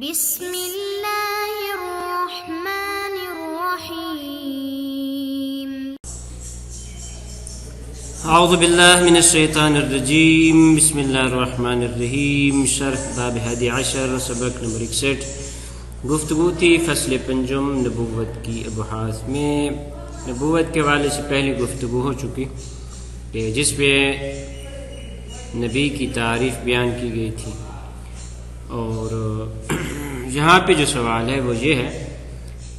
بسم اللہ الرحمن الرحیم اعوذ باللہ من الشیطان الرجیم بسم اللہ الرحمن الرحیم شرح باب 11 سبق نمبر 61 گفتگو تھی فصل پنجم نبوت کی ابحاث میں نبوت کے حوالے سے پہلی گفتگو ہو چکی کہ جس پہ نبی کی تعریف بیان کی گئی تھی اور یہاں پہ جو سوال ہے وہ یہ ہے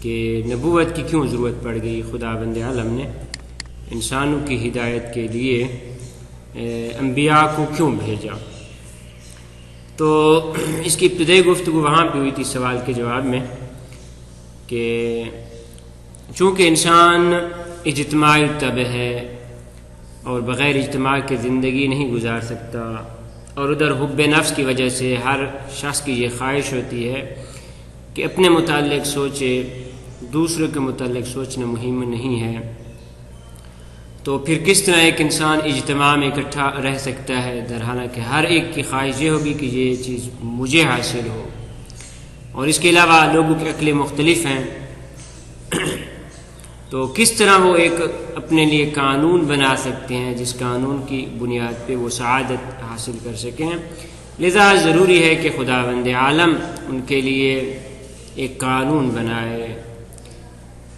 کہ نبوت کی کیوں ضرورت پڑ گئی خداوند عالم نے انسانوں کی ہدایت کے لیے انبیاء کو کیوں بھیجا. تو اس کی ابتدائی گفتگو وہاں پہ ہوئی تھی سوال کے جواب میں کہ چونکہ انسان اجتماعی طبع ہے اور بغیر اجتماع کے زندگی نہیں گزار سکتا اور ادھر حب نفس کی وجہ سے ہر شخص کی یہ خواہش ہوتی ہے کہ اپنے متعلق سوچے، دوسروں کے متعلق سوچنا مہم نہیں ہے. تو پھر کس طرح ایک انسان اجتماع میں اکٹھا رہ سکتا ہے؟ در حالانکہ ہر ایک کی خواہش یہ ہوگی کہ یہ چیز مجھے حاصل ہو. اور اس کے علاوہ لوگوں کی عقلیں مختلف ہیں، تو کس طرح وہ ایک اپنے لیے قانون بنا سکتے ہیں جس قانون کی بنیاد پہ وہ سعادت حاصل کر سکیں. لذا ضروری ہے کہ خداوند عالم ان کے لیے ایک قانون بنائے،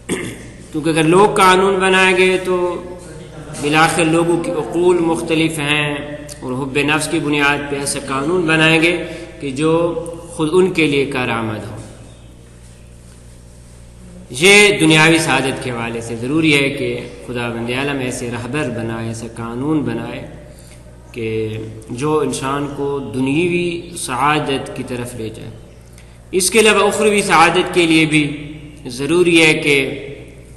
کیونکہ اگر لوگ قانون بنائیں گے تو بالآخر لوگوں کی عقول مختلف ہیں اور حب نفس کی بنیاد پہ ایسا قانون بنائیں گے کہ جو خود ان کے لیے کارآمد ہو. یہ دنیاوی سعادت کے حوالے سے ضروری ہے کہ خداوند عالم ایسے رہبر بنائے، ایسا قانون بنائے کہ جو انسان کو دنیوی سعادت کی طرف لے جائے. اس کے علاوہ اخروی سعادت کے لیے بھی ضروری ہے کہ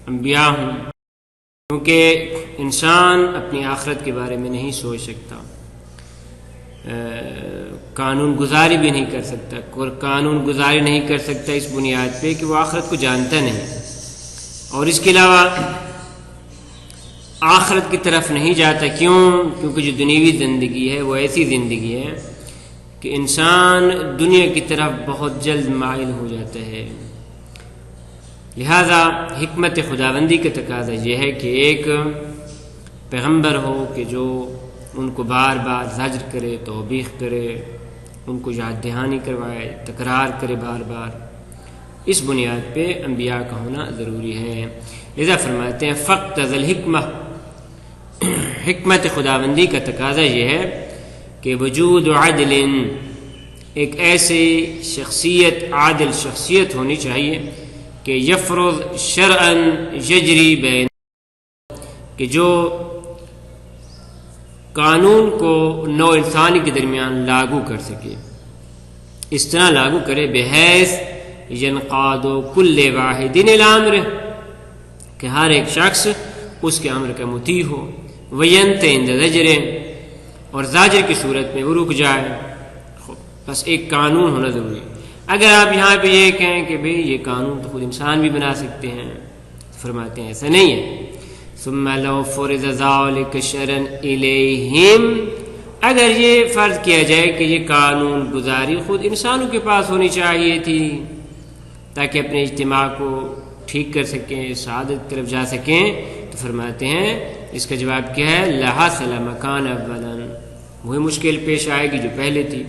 انبیاء ہوں، کیونکہ انسان اپنی آخرت کے بارے میں نہیں سوچ سکتا، قانون گزاری بھی نہیں کر سکتا، اور قانون گزاری نہیں کر سکتا اس بنیاد پہ کہ وہ آخرت کو جانتا نہیں، اور اس کے علاوہ آخرت کی طرف نہیں جاتا. کیونکہ جو دنیوی زندگی ہے وہ ایسی زندگی ہے کہ انسان دنیا کی طرف بہت جلد مائل ہو جاتا ہے. لہذا حکمت خداوندی کا تقاضا یہ ہے کہ ایک پیغمبر ہو کہ جو ان کو بار بار زجر کرے، توبیخ کرے، ان کو یاد دہانی کروائے، تکرار کرے بار بار. اس بنیاد پہ انبیاء کا ہونا ضروری ہے. لذا فرماتے ہیں فاقتضى الحکمہ، حکمت خداوندی کا تقاضا یہ ہے کہ وجود عدل، ایک ایسی شخصیت، عادل شخصیت ہونی چاہیے کہ یفرض شرعا یجری بین، کہ جو قانون کو نو انسانی کے درمیان لاگو کر سکے، اس طرح لاگو کرے بحیث ینقاد کل واحد الی امرہ، کہ ہر ایک شخص اس کے امر کا مطیع ہو، وینتہی عند زجر، اور زاجر کی صورت میں وہ رک جائے. بس ایک قانون ہونا ضروری ہے. اگر آپ یہاں پہ یہ کہیں کہ بھئی یہ قانون تو خود انسان بھی بنا سکتے ہیں، فرماتے ہیں ایسا نہیں ہے. ثم لو فرض ذلك شرعا الیہم، اگر یہ فرض کیا جائے کہ یہ قانون گزاری خود انسانوں کے پاس ہونی چاہیے تھی تاکہ اپنے اجتماع کو ٹھیک کر سکیں، سعادت کی طرف جا سکیں، تو فرماتے ہیں اس کا جواب کیا ہے؟ لحصل مکان اولا، وہی مشکل پیش آئے گی جو پہلے تھی.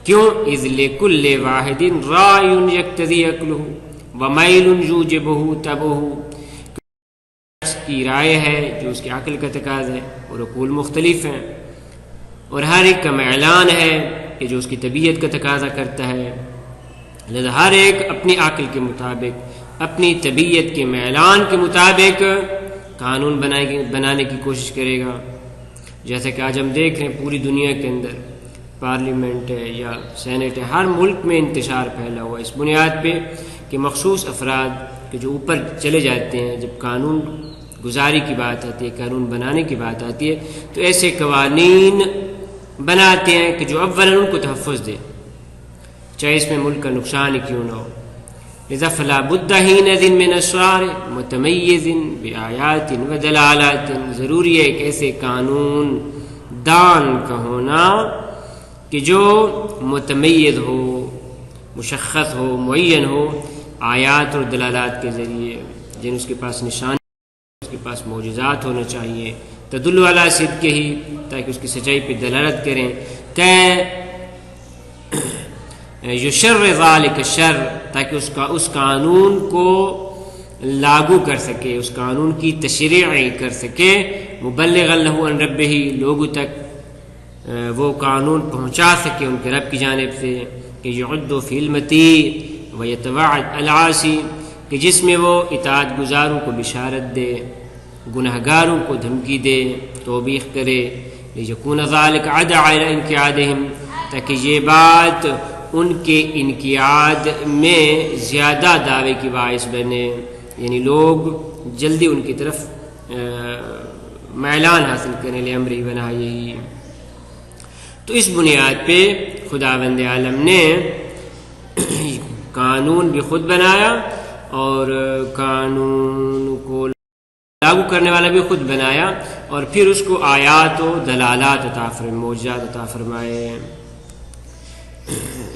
کیوں؟ اذ لکل واحد رائے یقتضی عقلہ ومیل یوجبہ تبعہ، اس کی رائے ہے جو اس کی عقل کا تقاضا ہے، اور عقول مختلف ہیں، اور ہر ایک کا میلان ہے کہ جو اس کی طبیعت کا تقاضا کرتا ہے. لذا ہر ایک اپنی عقل کے مطابق، اپنی طبیعت کے میلان کے مطابق قانون بنانے کی کوشش کرے گا. جیسا کہ آج ہم دیکھ رہے ہیں پوری دنیا کے اندر پارلیمنٹ ہے یا سینٹ ہے، ہر ملک میں انتشار پھیلا ہوا اس بنیاد پہ کہ مخصوص افراد کہ جو اوپر چلے جاتے ہیں، جب قانون گزاری کی بات آتی ہے، قانون بنانے کی بات آتی ہے، تو ایسے قوانین بناتے ہیں کہ جو اولا ان کو تحفظ دے، چاہے اس میں ملک کا نقصان ہی کیوں نہ ہو. لذا فلا بد حینئذ من اسرار متمیز بآیات ودلالات، ضروری ہے ایک ایسے قانون دان کا ہونا کہ جو متمیز ہو، مشخص ہو، معین ہو، آیات اور دلالات کے ذریعے، جن اس کے پاس نشان، اس کے پاس معجزات ہونا چاہیے، تدل علی صدق ہی، تاکہ اس کی سچائی پہ دلالت کریں، کہ یشر ذالک الشر، تاکہ اس قانون کو لاگو کر سکے، اس قانون کی تشریع کر سکے، مبلغا لہ عن ربہ، لوگوں تک وہ قانون پہنچا سکے ان کے رب کی جانب سے، کہ یعد فی المتی ویتوعد العاصی، کہ جس میں وہ اطاعت گزاروں کو بشارت دے، گناہ گاروں کو دھمکی دے، توبیخ کرے، لیکون ذالک عدع علی انقیادہم، تاکہ یہ بات ان کے انقیاد میں زیادہ دعوے کی باعث بنے، یعنی لوگ جلدی ان کی طرف میلان حاصل کرنے لئے امری بنا یہی۔ تو اس بنیاد پہ خداوند عالم نے قانون بھی خود بنایا اور قانون کو لاگو کرنے والا بھی خود بنایا، اور پھر اس کو آیات و دلالات عطا فرمائے، معجزات عطا فرمائے،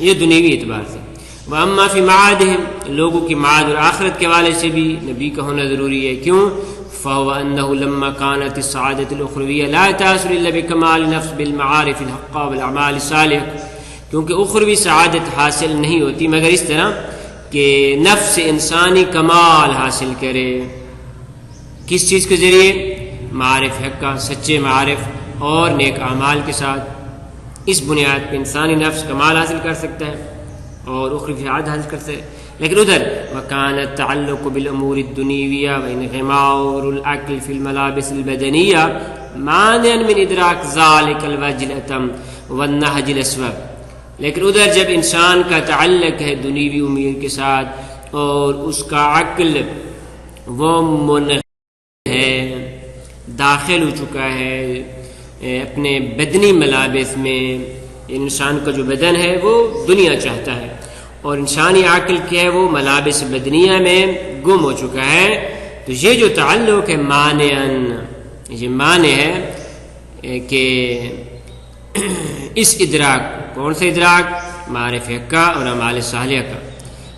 یہ دنیوی اعتبار سے۔ وَأَمَّا فِي مَعَادِهِمْ، لوگوں کی معاد اور آخرت کے حوالے سے بھی نبی کا ہونا ضروری ہے، کیوں؟ فَهُوَ أَنَّهُ لَمَّا كَانَتِ السَّعَادَةُ الْأُخْرَوِيَّةُ لَا تَحْصُلُ إِلَّا بِكَمَالِ النَّفْسِ بِالْمَعَارِفِ الْحَقَّةِ وَالْأَعْمَالِ الصَّالِحَةِ، کیونکہ اخروی سعادت حاصل نہیں ہوتی مگر اس طرح کہ نفس انسانی کمال حاصل کرے، کس چیز کے ذریعے؟ معارف حق کا، سچے معارف اور نیک اعمال کے ساتھ۔ اس بنیاد پہ انسانی نفس کمال حاصل کر سکتا ہے اور اخروی سعادت حاصل کر سکتا ہے۔ لیکن ادھر وَكَانَ التَّعَلُّقُ بِالْأُمُورِ الدُّنْيَوِيَّةِ وَانْغِمَارُ الْعَقْلِ فِي الْمَلَابِسِ الْبَدَنِيَّةِ مَانِعًا مِنْ إِدْرَاكِ ذَلِكَ الْوَجْهِ الْأَتَمِّ وَالنَّهْجِ الْأَسْوَبِ، لیکن ادھر جب انسان کا تعلق ہے دنیوی امور کے ساتھ اور اس کا عقل وہ منغمر ہے، داخل ہو چکا ہے اپنے بدنی ملابس میں، انسان کا جو بدن ہے وہ دنیا چاہتا ہے، اور انسانی عقل کیا ہے وہ ملابس بدنیہ میں گم ہو چکا ہے، تو یہ جو تعلق ہے مانعاً، یہ مانع ہے کہ اس ادراک، کون سے ادراک؟ معرفت حق کا اور اعمال صالحہ کا،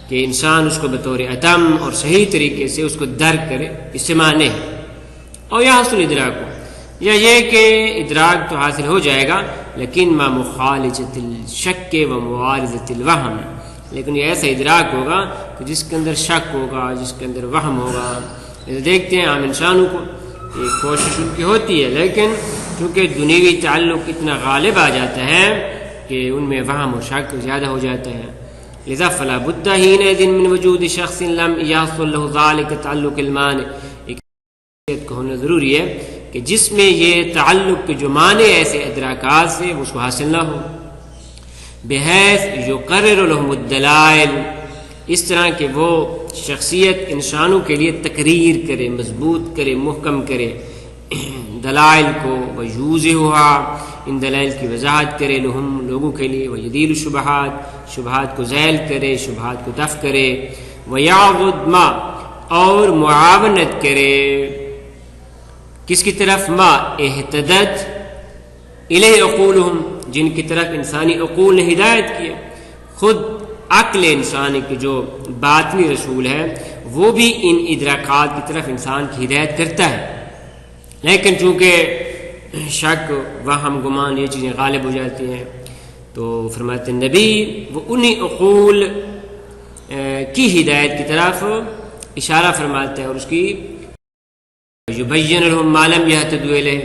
کہ انسان اس کو بطور اتم اور صحیح طریقے سے اس کو درک کرے، اس سے مانع ہے۔ اور یہ حاصل ادراک ہو، یا یہ کہ ادراک تو حاصل ہو جائے گا لیکن ما مخالجت الشک و معارضت الوہم، لیکن یہ ایسا ادراک ہوگا کہ جس کے اندر شک ہوگا، جس کے اندر وہم ہوگا۔ دیکھتے ہیں عام انسانوں کو، یہ کوشش ان کی ہوتی ہے، لیکن چونکہ دنیوی تعلق اتنا غالب آ جاتا ہے کہ ان میں وہم و شک زیادہ ہو جاتا ہے، لذا فلا بد حینئذ من وجود شخص لم یحصل له ذلك تعلق المانع، کو ہونا ضروری ہے کہ جس میں یہ تعلق کے جو معنی ایسے ادراکات سے اس کو حاصل نہ ہو، بحیث یقرر لهم الدلائل، اس طرح کہ وہ شخصیت انسانوں کے لیے تقریر کرے، مضبوط کرے، محکم کرے دلائل کو، ویوضحها، ان دلائل کی وضاحت کرے، لهم لوگوں کے لیے، ویدیل الشبہات، شبہات کو ذیل کرے، شبہات کو دفع کرے، ویعضد ما، اور معاونت کرے، کس کی طرف؟ ما اہتدت الیہ عقولہم، جن کی طرف انسانی عقول نے ہدایت کی، خود عقل انسانی کے جو باطنی رسول ہے وہ بھی ان ادراکات کی طرف انسان کی ہدایت کرتا ہے، لیکن چونکہ شک، وہم، گمان یہ چیزیں غالب ہو جاتی ہیں، تو فرماتے ہیں نبی وہ انہی عقول کی ہدایت کی طرف اشارہ فرماتا ہے، اور اس کی یبین لهم ما لم یهتدوا الیہ،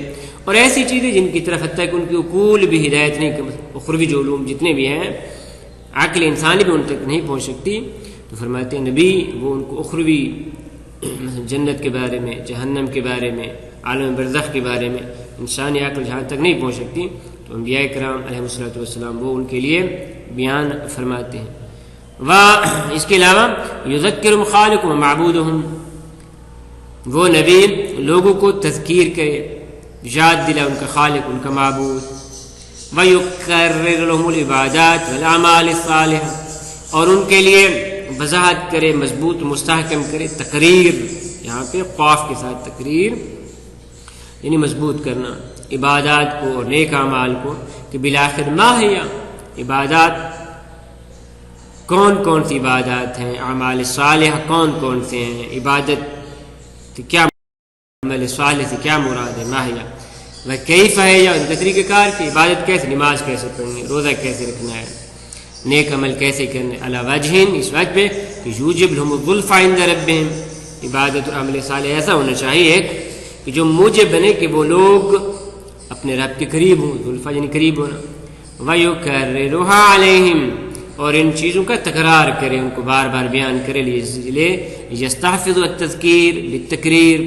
اور ایسی چیزیں جن کی طرف حتیٰ کہ ان کی عقول بھی ہدایت نہیں، اخروی جو علوم جتنے بھی ہیں عقل انسانی بھی ان تک نہیں پہنچ سکتی، تو فرماتے ہیں نبی وہ ان کو اخروی جنت کے بارے میں، جہنم کے بارے میں، عالم برزخ کے بارے میں انسانی عقل جہاں تک نہیں پہنچ سکتی، تو انبیاء کرام علیہ الصلوۃ والسلام وہ ان کے لیے بیان فرماتے ہیں۔ و اس کے علاوہ یذکر خالقهم و معبودهم، وہ نبی لوگوں کو تذکیر کرے، یاد دلا ان کا خالق، ان کا معبود، وَيُقَرِّرُ لَهُمُ الْعِبَادَاتِ وَالْأَعْمَالِ الصَّالِحَةِ، اور ان کے لیے وضاحت کرے، مضبوط مستحکم کرے، تقریر، یہاں پہ قاف کے ساتھ تقریر یعنی مضبوط کرنا، عبادات کو اور نیک اعمال کو، کہ بالآخر ما ہے عبادات کون کون سی عبادات ہیں، اعمال صالحہ کون کون سے ہیں، عبادت کیا، عمل صالح سے کیا مراد ہے، ماہیہ وہ کیف ہے، یا ان کا طریقہ کار کہ عبادت کیسے، نماز کیسے پڑھنی ہے، روزہ کیسے رکھنا ہے، نیک عمل کیسے کرنے، علی وجہ، اس وجہ پہ کہ یوجب لهم الظلفى عند ربهم، عبادت اور عمل صالح ایسا ہونا چاہیے کہ جو موجب بنے کہ وہ لوگ اپنے رب کے قریب ہوں، زلفا یعنی قریب ہونا، وَيُكَرِّرُهَا عَلَيْهِمْ، اور ان چیزوں کا تکرار کرے، ان کو بار بار بیان کرے، لیے یستحفظ التذکیر للتقریر،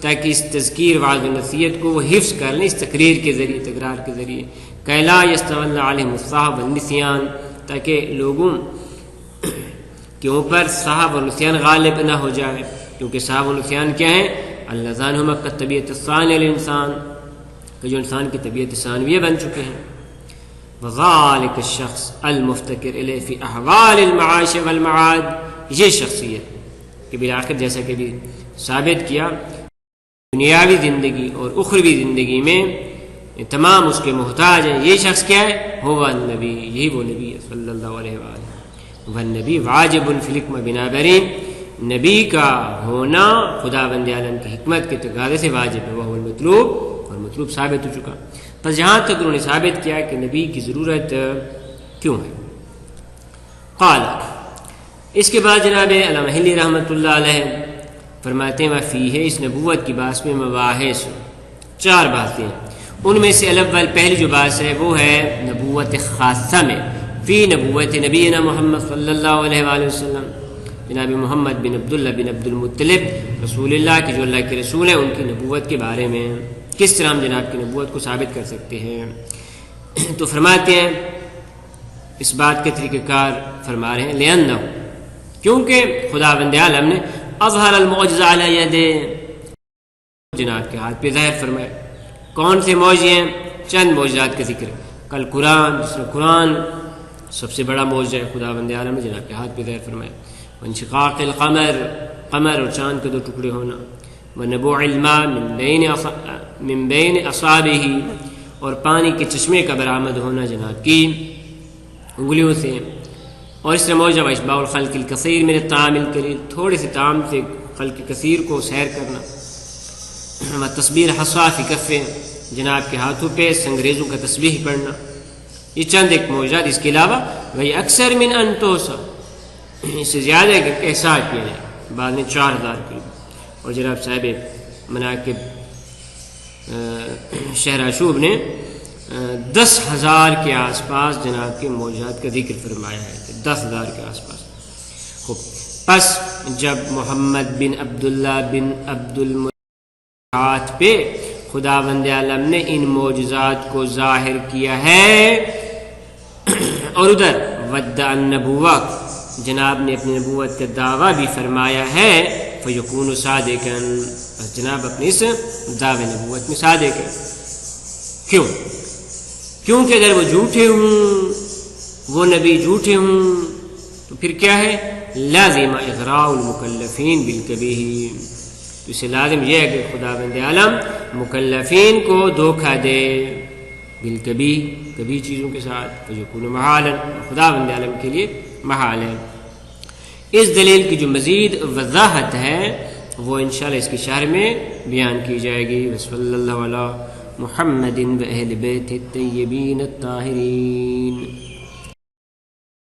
تاکہ اس تذکیر وعظ و نصیحت کو وہ حفظ کر لیں اس تقریر کے ذریعے، تکرار کے ذریعے، کہ لا یستول علیہم الصحو والنسیان، تاکہ لوگوں کے اوپر صحو اور نسیان غالب نہ ہو جائے، کیونکہ صحو و نسیان کیا ہیں، اللذان ہما کالطبیعۃ الثانیہ للانسان، کہ جو انسان کی طبیعت ثانویہ بن چکے ہیں، وذالک الشخص المفتکر الیہ فی احوال المعاش والمعاد، یہ شخصیت کہ بالآخر جیسا کہ بھی ثابت کیا دنیاوی زندگی اور اخروی زندگی میں تمام اس کے محتاج ہیں، یہ شخص کیا ہے، ہوا النبی، یہی وہ نبی ہے صلی اللہ علیہ وآلہ، والنبی واجب فی الحکمہ بنابرین، نبی کا ہونا خدا بند عالم کی حکمت کے تقاضے سے واجب ہے، وہ المطلوب، اور مطلوب ثابت ہو چکا۔ پس جہاں تک انہوں نے ثابت کیا کہ نبی کی ضرورت کیوں ہے، قال، اس کے بعد جناب علامہ حلی رحمۃ اللہ علیہ فرماتے ہیں وفیہ، اس نبوت کی بات میں مباحث، 4 باتیں، ان میں سے الاول پہلی جو بات ہے وہ ہے نبوت خاصہ میں، فی نبوت نبینا محمد صلی اللہ علیہ وآلہ وسلم، جناب محمد بن عبداللہ بن عبد المطلب رسول اللہ کے جو اللہ کے رسول ہیں، ان کی نبوت کے بارے میں کس طرح ہم جناب کی نبوت کو ثابت کر سکتے ہیں۔ تو فرماتے ہیں اس بات کے طریقہ کار فرما رہے ہیں لأنہ، کیونکہ خدا بند عالم نے اظہر المعجزہ علی یدہ، جناب کے ہاتھ پہ ظاہر فرمائے، کون سے معجزے ہیں، چند معجزات کا ذکر، کل قرآن، جس میں قرآن سب سے بڑا معجزہ ہے، خدا بند عالم نے جناب کے ہاتھ پہ ظاہر فرمائے، وانشقاق القمر، قمر اور چاند کے 2 ٹکڑے ہونا، ونبوع الماء من بین اصابہ، اور پانی کے چشمے کا برآمد ہونا جناب کی انگلیوں سے، اور اس طرح معجزہ اشباع الخلق الکثیر من الطعام القلیل، تھوڑے سے طعام سے خلق کثیر کو سیر کرنا، تسبیح حصا فی کفہ، جناب کے ہاتھوں پہ سنگریزوں کا تسبیح پڑھنا، یہ چند ایک معجزات، اس کے علاوہ وہی اکثر من ان توصا، اس سے زیادہ کہ احساس کیا جائے، بعد میں 4000 کی، اور جناب صاحب مناقب شہراشوب نے 10,000 کے آس پاس جناب کے معجزات کا ذکر فرمایا ہے، 10,000 کے آس پاس۔ خوب، پس جب محمد بن عبداللہ بن عبد المطلب ہاتھ پہ خدا بند عالم نے ان معجزات کو ظاہر کیا ہے، اور ادھر ودع النبوہ، جناب نے اپنی نبوت کا دعویٰ بھی فرمایا ہے، فیکون صادقا، بس جناب اپنی اس دعوے نبوت میں صادق ہے۔ کیوں؟ کیونکہ اگر وہ جھوٹے ہوں، وہ نبی جھوٹے ہوں، تو پھر کیا ہے، لازم اغراء المکلفین بالکبیہ، تو اسے لازم یہ ہے کہ خدا بند عالم مکلفین کو دھوکہ دے بالکبی، کبھی چیزوں کے ساتھ، فیکون محالا، خدا بند عالم کے لیے محال ہے۔ اس دلیل کی جو مزید وضاحت ہے وہ انشاءاللہ اس کی شرح میں بیان کی جائے گی۔ وصلی اللہ علی محمد و اہل بیت الطیبین الطاہرین۔